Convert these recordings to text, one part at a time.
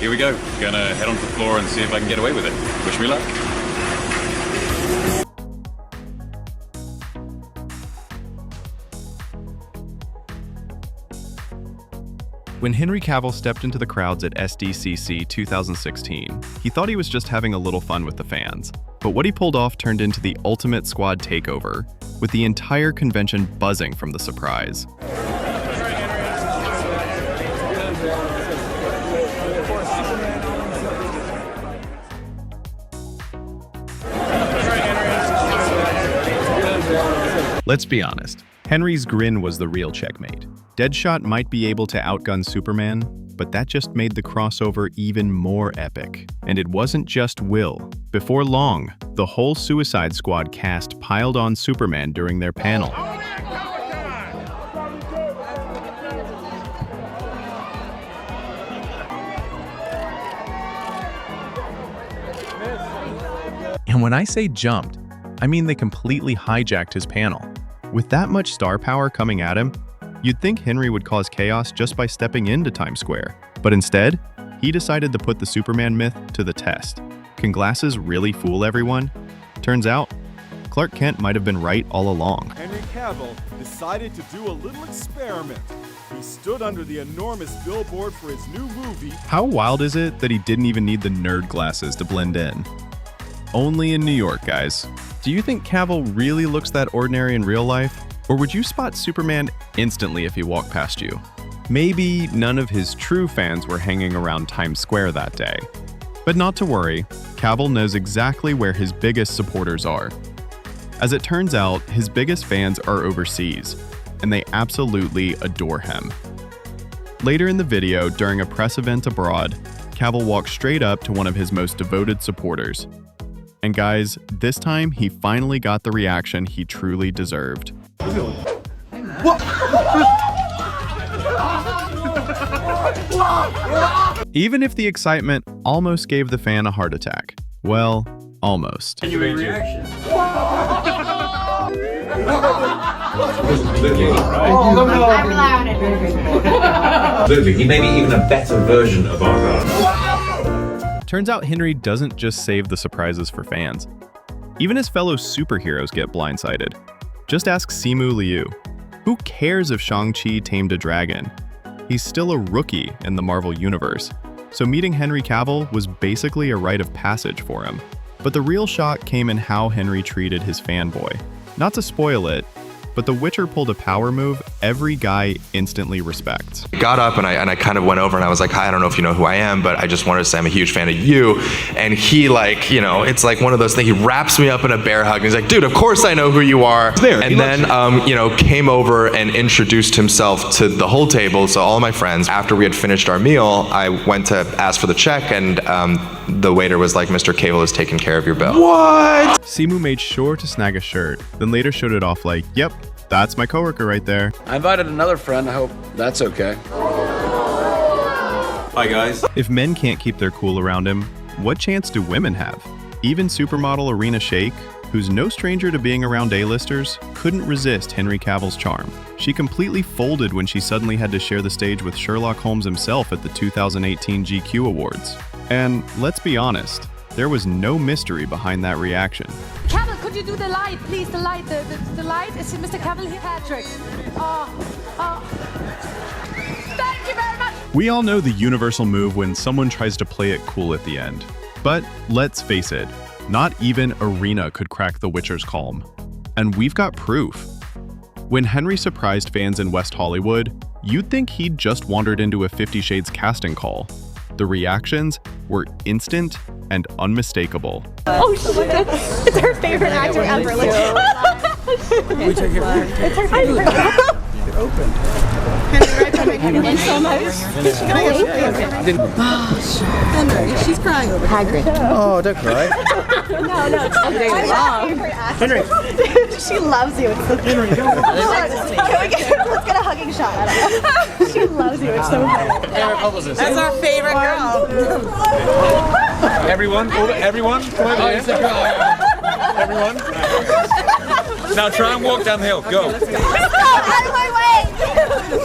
here we go. Gonna head onto the floor and see if I can get away with it. Wish me luck. When Henry Cavill stepped into the crowds at SDCC 2016, he thought he was just having a little fun with the fans. But what he pulled off turned into the ultimate squad takeover, with the entire convention buzzing from the surprise. Let's be honest, Henry's grin was the real checkmate. Deadshot might be able to outgun Superman, but that just made the crossover even more epic. And it wasn't just Will. Before long, the whole Suicide Squad cast piled on Superman during their panel. And when I say jumped, I mean they completely hijacked his panel. With that much star power coming at him, you'd think Henry would cause chaos just by stepping into Times Square. But instead, he decided to put the Superman myth to the test. Can glasses really fool everyone? Turns out, Clark Kent might have been right all along. Henry Cavill decided to do a little experiment. He stood under the enormous billboard for his new movie. How wild is it that he didn't even need the nerd glasses to blend in? Only in New York, guys. Do you think Cavill really looks that ordinary in real life? Or would you spot Superman instantly if he walked past you? Maybe none of his true fans were hanging around Times Square that day. But not to worry, Cavill knows exactly where his biggest supporters are. As it turns out, his biggest fans are overseas, and they absolutely adore him. Later in the video, during a press event abroad, Cavill walks straight up to one of his most devoted supporters. And guys, this time he finally got the reaction he truly deserved. Even if the excitement almost gave the fan a heart attack. Well, almost. Genuine reaction. Absolutely, he may be even a better version of our God. Turns out Henry doesn't just save the surprises for fans. Even his fellow superheroes get blindsided. Just ask Simu Liu. Who cares if Shang-Chi tamed a dragon? He's still a rookie in the Marvel Universe, so meeting Henry Cavill was basically a rite of passage for him. But the real shock came in how Henry treated his fanboy. Not to spoil it, but the Witcher pulled a power move every guy instantly respects. I got up and I kind of went over and I was like, hi, I don't know if you know who I am, but I just wanted to say I'm a huge fan of you. And he it's like one of those things, he wraps me up in a bear hug and he's like, dude, of course I know who you are. And then, came over and introduced himself to the whole table, so all my friends. After we had finished our meal, I went to ask for the check and the waiter was like, Mr. Cavill has taken care of your bill. What? Simu made sure to snag a shirt, then later showed it off like, yep, that's my coworker right there. I invited another friend. I hope that's okay. Hi guys. If men can't keep their cool around him, what chance do women have? Even supermodel Arena Shayk, who's no stranger to being around A-listers, couldn't resist Henry Cavill's charm. She completely folded when she suddenly had to share the stage with Sherlock Holmes himself at the 2018 GQ Awards. And let's be honest, there was no mystery behind that reaction. Cavill, could you do the light, please? The light, the light. Is Mr. Cavill here? Patrick. Thank you very much. We all know the universal move when someone tries to play it cool at the end. But let's face it, not even Arena could crack the Witcher's calm. And we've got proof. When Henry surprised fans in West Hollywood, you'd think he'd just wandered into a 50 Shades casting call. The reactions were instant and unmistakable. Oh shit! It's her favorite actor ever. It's her favorite. Open. Henry, so nice. Henry, she's crying over Hagrid. Oh, don't cry. No, it's okay. Henry. She loves you. It's so Henry, let's get a hugging shot. She loves you. It's so funny. That's our favorite girl. Everyone, come over here. Everyone. Now try and walk down the hill. Go. Out of my way.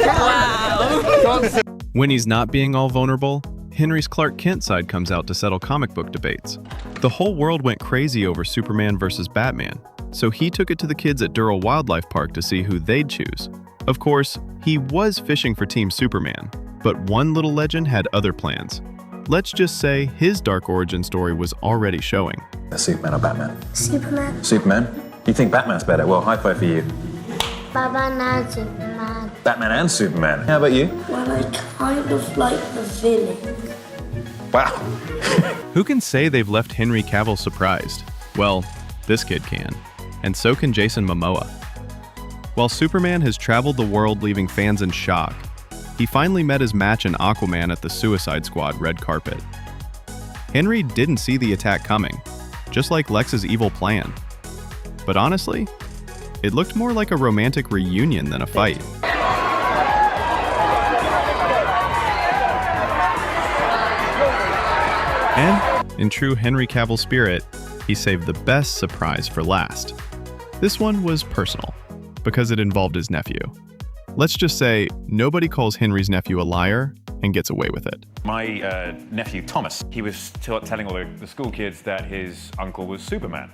Wow. When he's not being all vulnerable, Henry's Clark Kent side comes out to settle comic book debates. The whole world went crazy over Superman versus Batman, so he took it to the kids at Durrell Wildlife Park to see who they'd choose. Of course, he was fishing for Team Superman, but one little legend had other plans. Let's just say his dark origin story was already showing. Superman or Batman? Superman. Superman? You think Batman's better? Well, high five for you. Batman and Superman. Batman and Superman. How about you? Well, I kind of like the villain. Wow. Who can say they've left Henry Cavill surprised? Well, this kid can. And so can Jason Momoa. While Superman has traveled the world leaving fans in shock, he finally met his match in Aquaman at the Suicide Squad red carpet. Henry didn't see the attack coming, just like Lex's evil plan. But honestly, it looked more like a romantic reunion than a fight. And, in true Henry Cavill spirit, he saved the best surprise for last. This one was personal, because it involved his nephew. Let's just say nobody calls Henry's nephew a liar and gets away with it. My nephew Thomas, he was telling all the school kids that his uncle was Superman.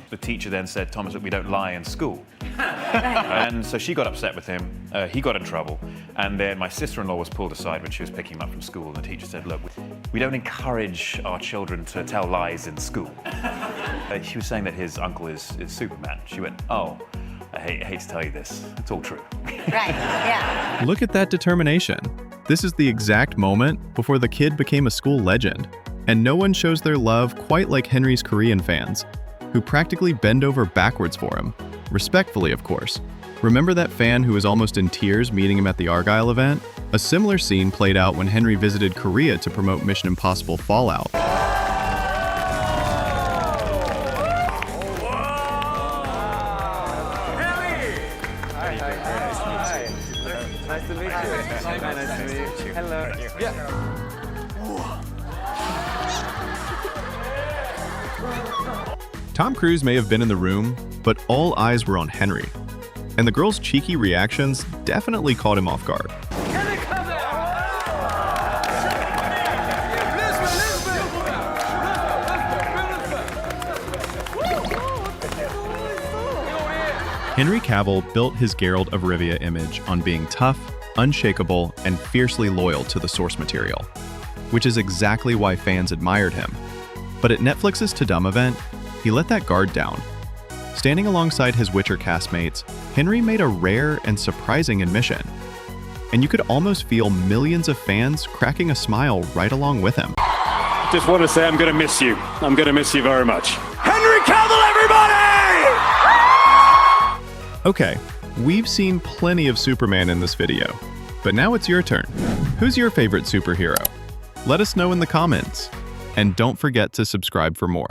The teacher then said, Thomas, we don't lie in school. And so she got upset with him, he got in trouble, and then my sister-in-law was pulled aside when she was picking him up from school, and the teacher said, look, we don't encourage our children to tell lies in school. She was saying that his uncle is Superman. She went, oh, I hate to tell you this, it's all true. Right, yeah. Look at that determination. This is the exact moment before the kid became a school legend. And no one shows their love quite like Henry's Korean fans, who practically bend over backwards for him. Respectfully, of course. Remember that fan who was almost in tears meeting him at the Argyle event? A similar scene played out when Henry visited Korea to promote Mission Impossible Fallout. Nice to meet you. Nice to meet you. Hello. Tom Cruise may have been in the room, but all eyes were on Henry. And the girl's cheeky reactions definitely caught him off guard. Henry Cavill built his Geralt of Rivia image on being tough, unshakable, and fiercely loyal to the source material, which is exactly why fans admired him. But at Netflix's To Dumb event, he let that guard down. Standing alongside his Witcher castmates, Henry made a rare and surprising admission. And you could almost feel millions of fans cracking a smile right along with him. Just want to say I'm going to miss you. I'm going to miss you very much. Henry Cavill, everybody! Okay, we've seen plenty of Superman in this video, but now it's your turn. Who's your favorite superhero? Let us know in the comments. And don't forget to subscribe for more.